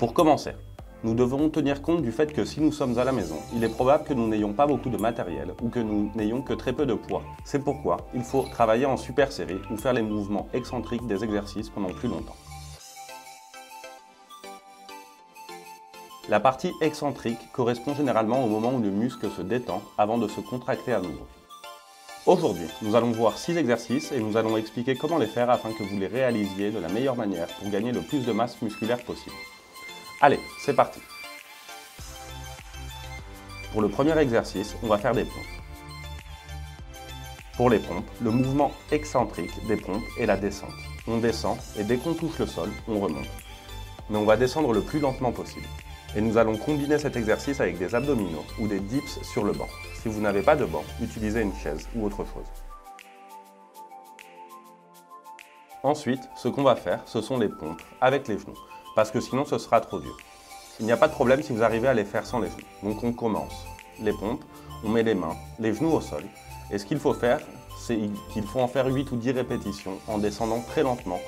Pour commencer, nous devons tenir compte du fait que si nous sommes à la maison, il est probable que nous n'ayons pas beaucoup de matériel ou que nous n'ayons que très peu de poids. C'est pourquoi il faut travailler en super série ou faire les mouvements excentriques des exercices pendant plus longtemps. La partie excentrique correspond généralement au moment où le muscle se détend avant de se contracter à nouveau. Aujourd'hui, nous allons voir 6 exercices et nous allons expliquer comment les faire afin que vous les réalisiez de la meilleure manière pour gagner le plus de masse musculaire possible. Allez, c'est parti! Pour le premier exercice, on va faire des pompes. Pour les pompes, le mouvement excentrique des pompes est la descente. On descend et dès qu'on touche le sol, on remonte. Mais on va descendre le plus lentement possible. Et nous allons combiner cet exercice avec des abdominaux ou des dips sur le banc. Si vous n'avez pas de banc, utilisez une chaise ou autre chose. Ensuite, ce qu'on va faire, ce sont les pompes avec les genoux, parce que sinon ce sera trop dur. Il n'y a pas de problème si vous arrivez à les faire sans les genoux. Donc on commence les pompes, on met les mains, les genoux au sol. Et ce qu'il faut faire, c'est qu'il faut en faire 8 ou 10 répétitions en descendant très lentement.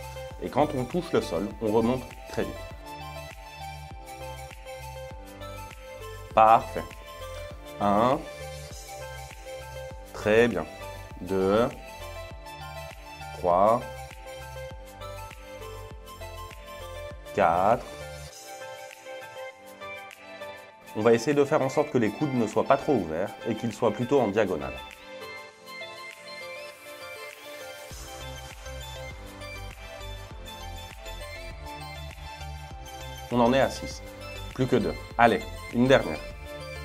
Et quand on touche le sol, on remonte très vite. Parfait. 1. Très bien. 2. 3. 4. On va essayer de faire en sorte que les coudes ne soient pas trop ouverts et qu'ils soient plutôt en diagonale. On en est à 6. Plus que 2. Allez, une dernière.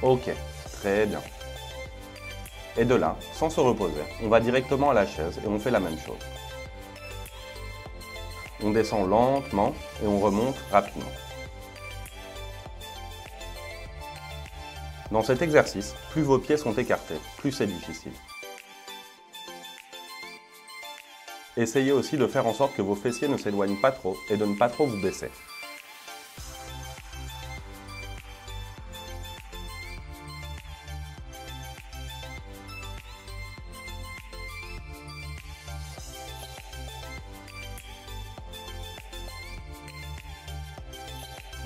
Ok, très bien. Et de là, sans se reposer, on va directement à la chaise et on fait la même chose. On descend lentement et on remonte rapidement. Dans cet exercice, plus vos pieds sont écartés, plus c'est difficile. Essayez aussi de faire en sorte que vos fessiers ne s'éloignent pas trop et de ne pas trop vous baisser.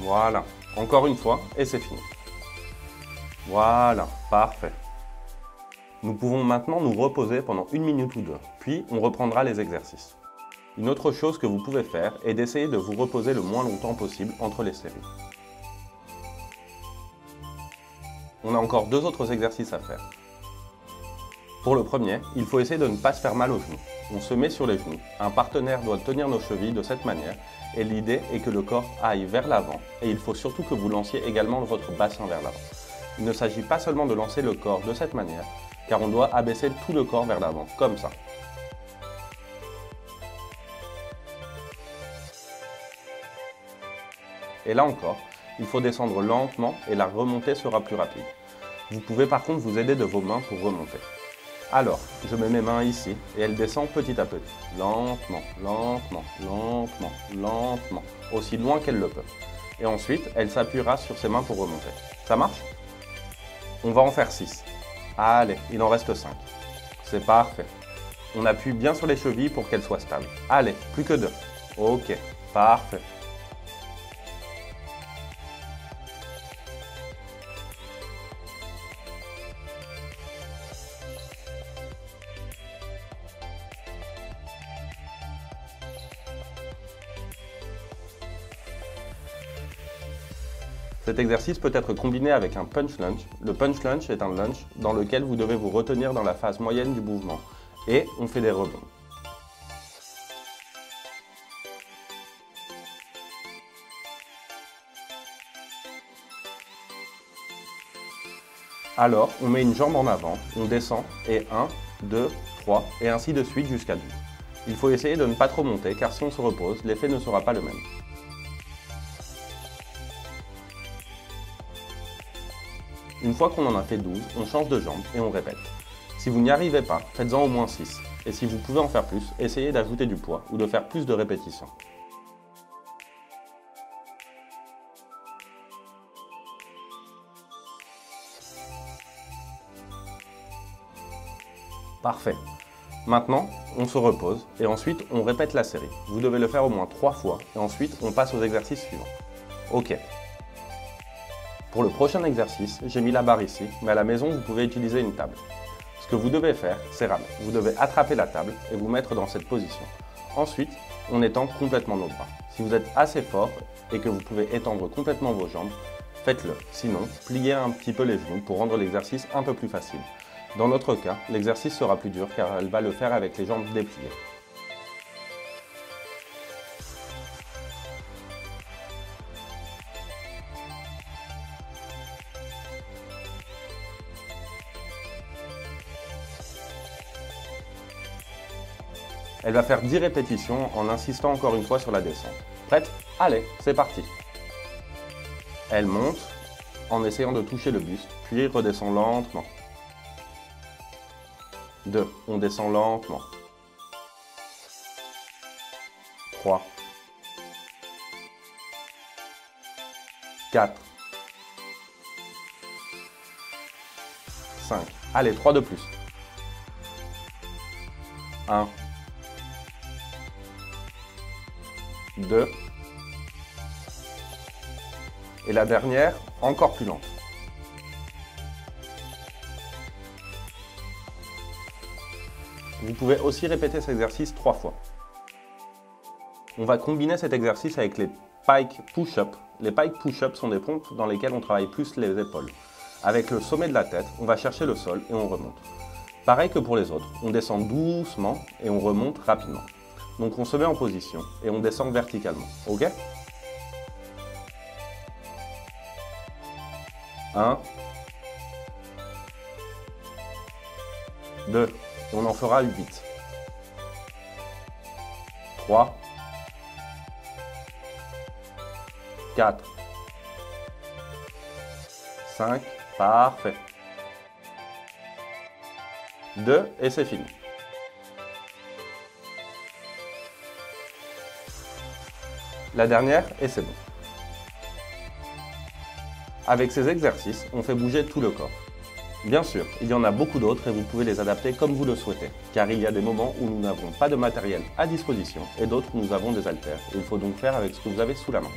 Voilà, encore une fois et c'est fini. Voilà, parfait. Nous pouvons maintenant nous reposer pendant 1 minute ou 2, puis on reprendra les exercices. Une autre chose que vous pouvez faire est d'essayer de vous reposer le moins longtemps possible entre les séries. On a encore 2 autres exercices à faire. Pour le premier, il faut essayer de ne pas se faire mal aux genoux. On se met sur les genoux, un partenaire doit tenir nos chevilles de cette manière et l'idée est que le corps aille vers l'avant et il faut surtout que vous lanciez également votre bassin vers l'avant. Il ne s'agit pas seulement de lancer le corps de cette manière, car on doit abaisser tout le corps vers l'avant, comme ça. Et là encore, il faut descendre lentement et la remontée sera plus rapide. Vous pouvez par contre vous aider de vos mains pour remonter. Alors, je mets mes mains ici et elle descend petit à petit, lentement, lentement, lentement, lentement, aussi loin qu'elle le peut. Et ensuite, elle s'appuiera sur ses mains pour remonter. Ça marche? On va en faire 6. Allez, il en reste 5. C'est parfait. On appuie bien sur les chevilles pour qu'elles soient stables. Allez, plus que 2. Ok, parfait. Cet exercice peut être combiné avec un punch lunge. Le punch lunge est un lunge dans lequel vous devez vous retenir dans la phase moyenne du mouvement et on fait des rebonds. Alors, on met une jambe en avant, on descend et 1, 2, 3 et ainsi de suite jusqu'à 12. Il faut essayer de ne pas trop monter car si on se repose, l'effet ne sera pas le même. Une fois qu'on en a fait 12, on change de jambe et on répète. Si vous n'y arrivez pas, faites-en au moins 6. Et si vous pouvez en faire plus, essayez d'ajouter du poids ou de faire plus de répétitions. Parfait. Maintenant, on se repose et ensuite on répète la série. Vous devez le faire au moins 3 fois et ensuite on passe aux exercices suivants. Ok. Pour le prochain exercice, j'ai mis la barre ici, mais à la maison, vous pouvez utiliser une table. Ce que vous devez faire, c'est ramer. Vous devez attraper la table et vous mettre dans cette position. Ensuite, on étend complètement nos bras. Si vous êtes assez fort et que vous pouvez étendre complètement vos jambes, faites-le. Sinon, pliez un petit peu les genoux pour rendre l'exercice un peu plus facile. Dans notre cas, l'exercice sera plus dur car elle va le faire avec les jambes dépliées. Elle va faire 10 répétitions en insistant encore une fois sur la descente. Prête? Allez, c'est parti. Elle monte en essayant de toucher le buste, puis redescend lentement. 2. On descend lentement. 3. 4. 5. Allez, 3 de plus. 1. 2. Et la dernière, encore plus lente. Vous pouvez aussi répéter cet exercice 3 fois. On va combiner cet exercice avec les pike push-up. Les pike push-up sont des pompes dans lesquelles on travaille plus les épaules. Avec le sommet de la tête, on va chercher le sol et on remonte. Pareil que pour les autres, on descend doucement et on remonte rapidement. Donc on se met en position et on descend verticalement, ok? 1, 2, on en fera 8. 3, 4, 5, parfait. 2 et c'est fini. La dernière et c'est bon. Avec ces exercices, on fait bouger tout le corps. Bien sûr, il y en a beaucoup d'autres et vous pouvez les adapter comme vous le souhaitez, car il y a des moments où nous n'avons pas de matériel à disposition et d'autres où nous avons des haltères. Il faut donc faire avec ce que vous avez sous la main.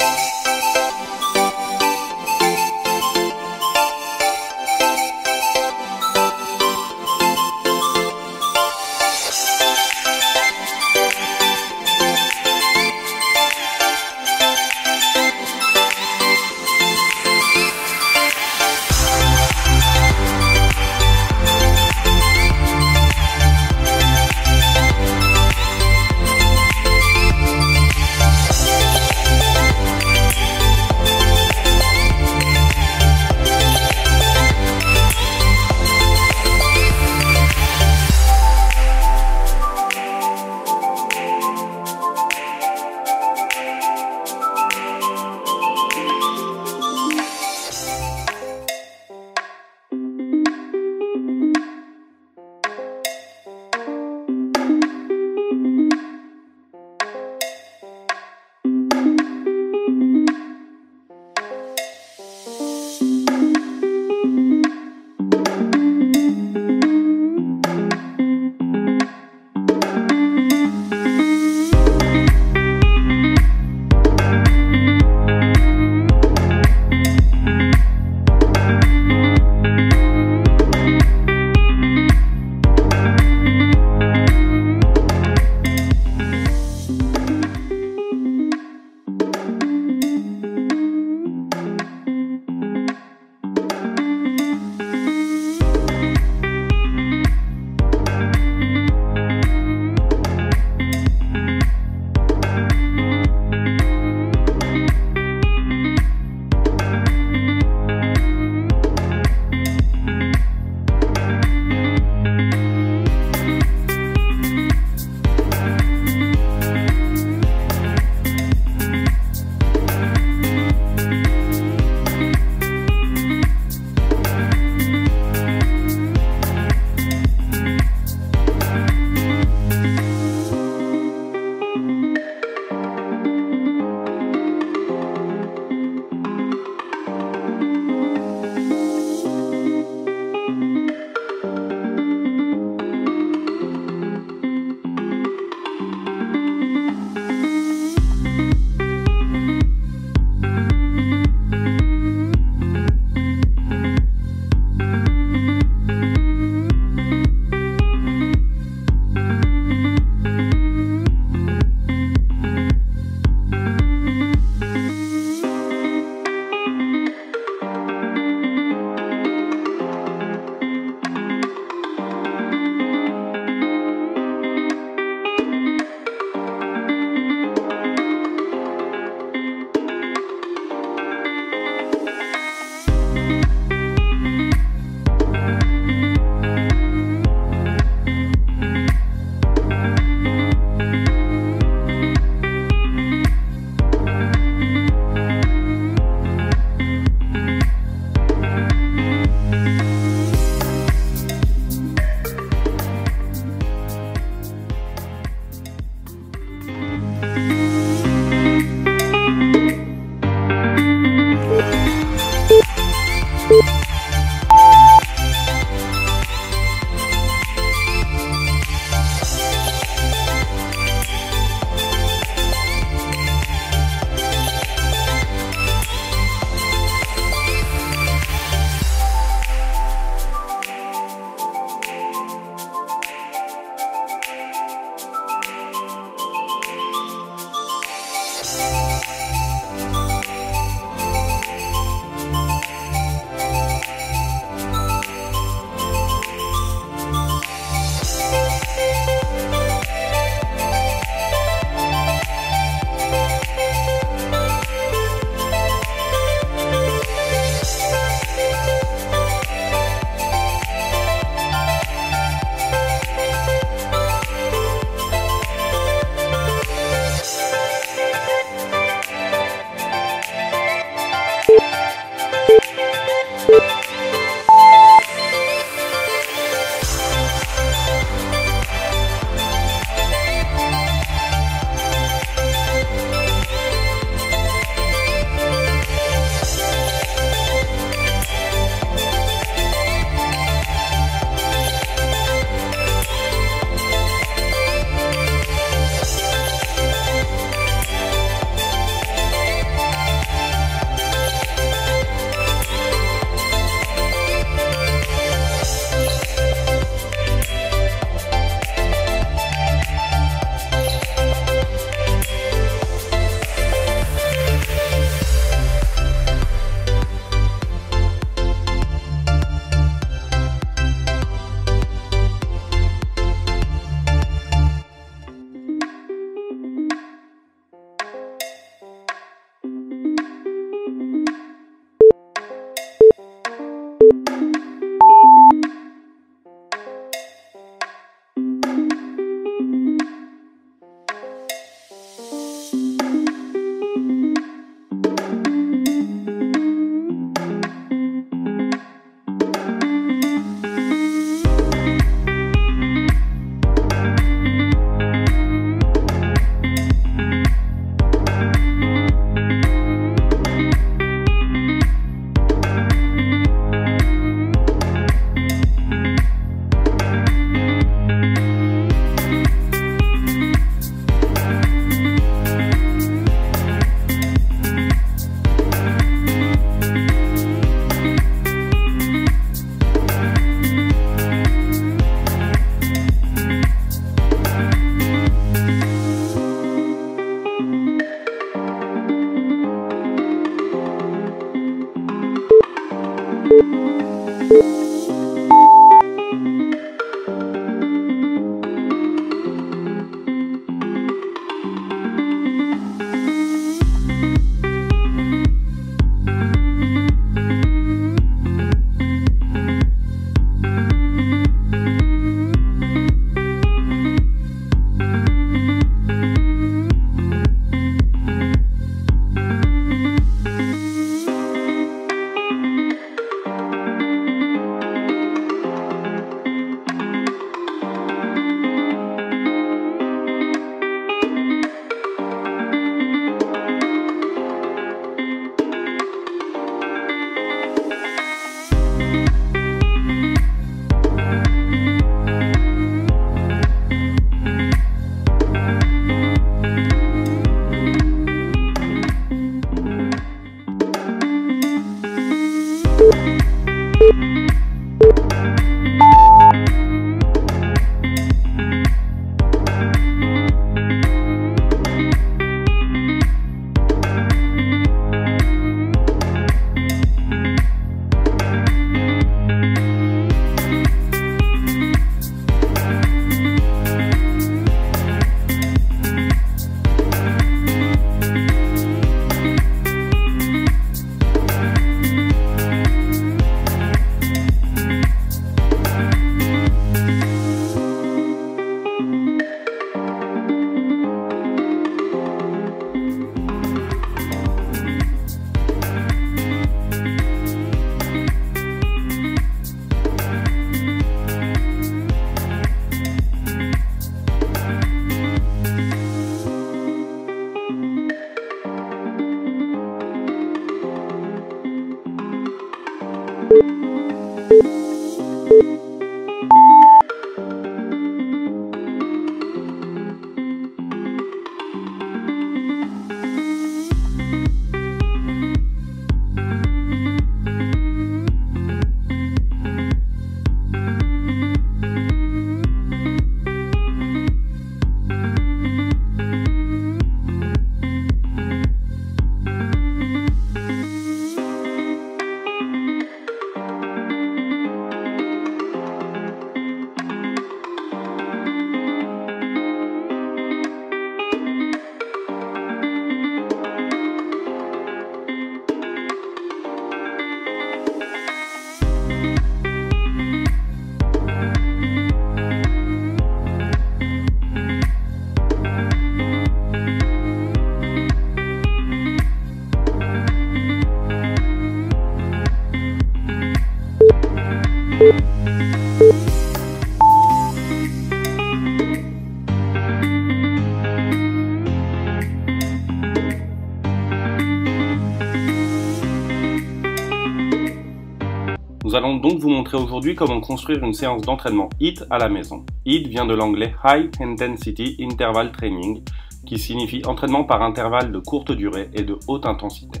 allons donc vous montrer aujourd'hui comment construire une séance d'entraînement HIIT à la maison. HIIT vient de l'anglais High Intensity Interval Training, qui signifie entraînement par intervalle de courte durée et de haute intensité.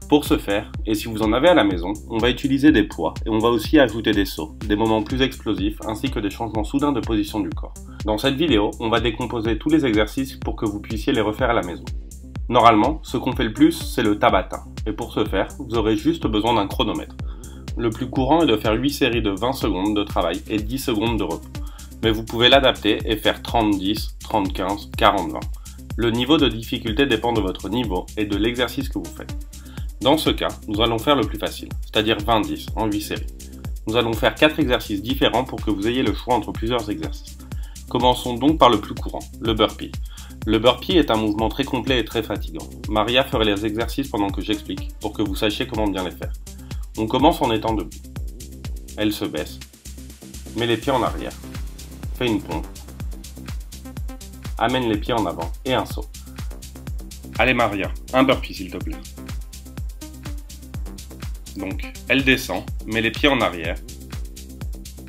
Pour ce faire, et si vous en avez à la maison, on va utiliser des poids et on va aussi ajouter des sauts, des moments plus explosifs ainsi que des changements soudains de position du corps. Dans cette vidéo, on va décomposer tous les exercices pour que vous puissiez les refaire à la maison. Normalement, ce qu'on fait le plus, c'est le Tabata, et pour ce faire, vous aurez juste besoin d'un chronomètre. Le plus courant est de faire 8 séries de 20 secondes de travail et 10 secondes de repos. Mais vous pouvez l'adapter et faire 30-10, 30-15, 40-20. Le niveau de difficulté dépend de votre niveau et de l'exercice que vous faites. Dans ce cas, nous allons faire le plus facile, c'est-à-dire 20-10 en 8 séries. Nous allons faire 4 exercices différents pour que vous ayez le choix entre plusieurs exercices. Commençons donc par le plus courant, le burpee. Le burpee est un mouvement très complet et très fatigant. Maria ferait les exercices pendant que j'explique, pour que vous sachiez comment bien les faire. On commence en étant debout. Elle se baisse, met les pieds en arrière, fait une pompe, amène les pieds en avant et un saut. Allez Maria, un burpee s'il te plaît. Donc, elle descend, met les pieds en arrière,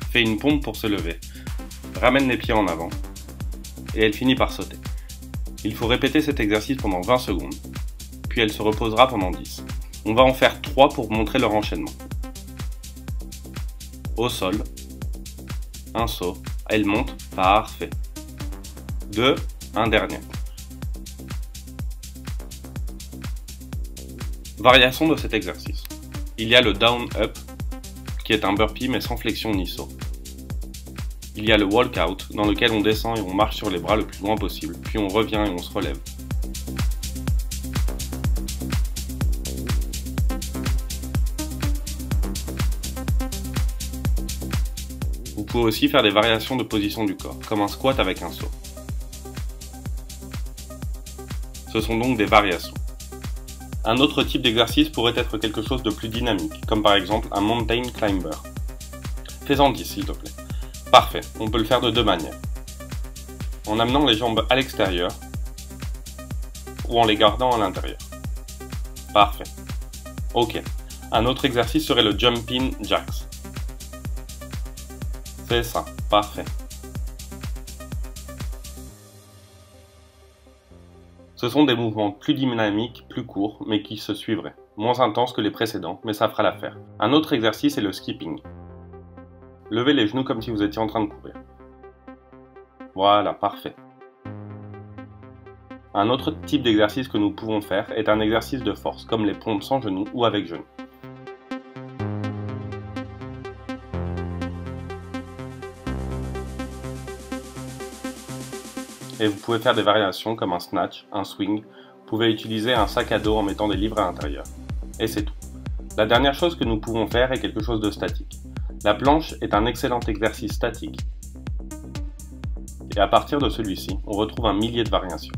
fait une pompe pour se lever, ramène les pieds en avant, et elle finit par sauter. Il faut répéter cet exercice pendant 20 secondes, puis elle se reposera pendant 10. On va en faire 3 pour montrer leur enchaînement. Au sol, un saut, elle monte, parfait. 2, un dernier. Variation de cet exercice. Il y a le down-up, qui est un burpee mais sans flexion ni saut. Il y a le walkout, dans lequel on descend et on marche sur les bras le plus loin possible, puis on revient et on se relève. Vous pouvez aussi faire des variations de position du corps, comme un squat avec un saut. Ce sont donc des variations. Un autre type d'exercice pourrait être quelque chose de plus dynamique, comme par exemple un mountain climber. Fais-en 10 s'il te plaît. Parfait, on peut le faire de 2 manières. En amenant les jambes à l'extérieur ou en les gardant à l'intérieur. Parfait. Ok. Un autre exercice serait le jumping jacks. C'est ça, parfait. Ce sont des mouvements plus dynamiques, plus courts, mais qui se suivraient. Moins intenses que les précédents, mais ça fera l'affaire. Un autre exercice est le skipping. Levez les genoux comme si vous étiez en train de courir. Voilà, parfait. Un autre type d'exercice que nous pouvons faire est un exercice de force, comme les pompes sans genoux ou avec genoux. Et vous pouvez faire des variations comme un snatch, un swing, vous pouvez utiliser un sac à dos en mettant des livres à l'intérieur. Et c'est tout. La dernière chose que nous pouvons faire est quelque chose de statique. La planche est un excellent exercice statique. Et à partir de celui-ci, on retrouve un millier de variations.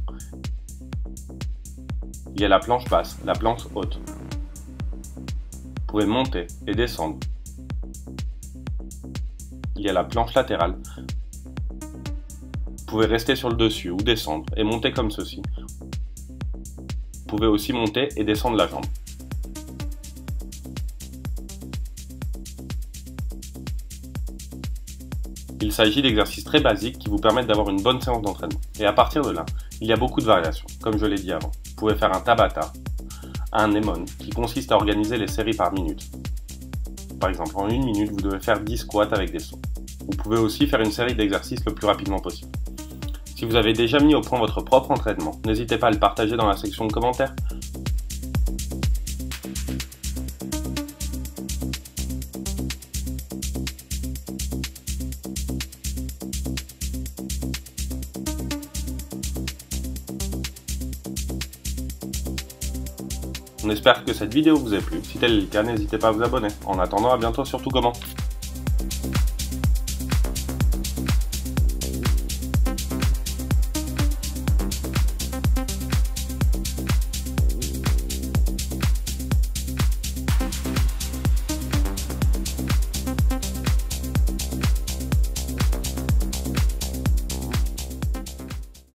Il y a la planche basse, la planche haute. Vous pouvez monter et descendre. Il y a la planche latérale. Vous pouvez rester sur le dessus ou descendre et monter comme ceci. Vous pouvez aussi monter et descendre la jambe. Il s'agit d'exercices très basiques qui vous permettent d'avoir une bonne séance d'entraînement. Et à partir de là, il y a beaucoup de variations, comme je l'ai dit avant. Vous pouvez faire un Tabata, un Emon, qui consiste à organiser les séries par minute. Par exemple, en 1 minute, vous devez faire 10 squats avec des sauts. Vous pouvez aussi faire une série d'exercices le plus rapidement possible. Si vous avez déjà mis au point votre propre entraînement, n'hésitez pas à le partager dans la section de commentaires. On espère que cette vidéo vous a plu. Si tel est le cas, n'hésitez pas à vous abonner. En attendant, à bientôt sur Tout Comment.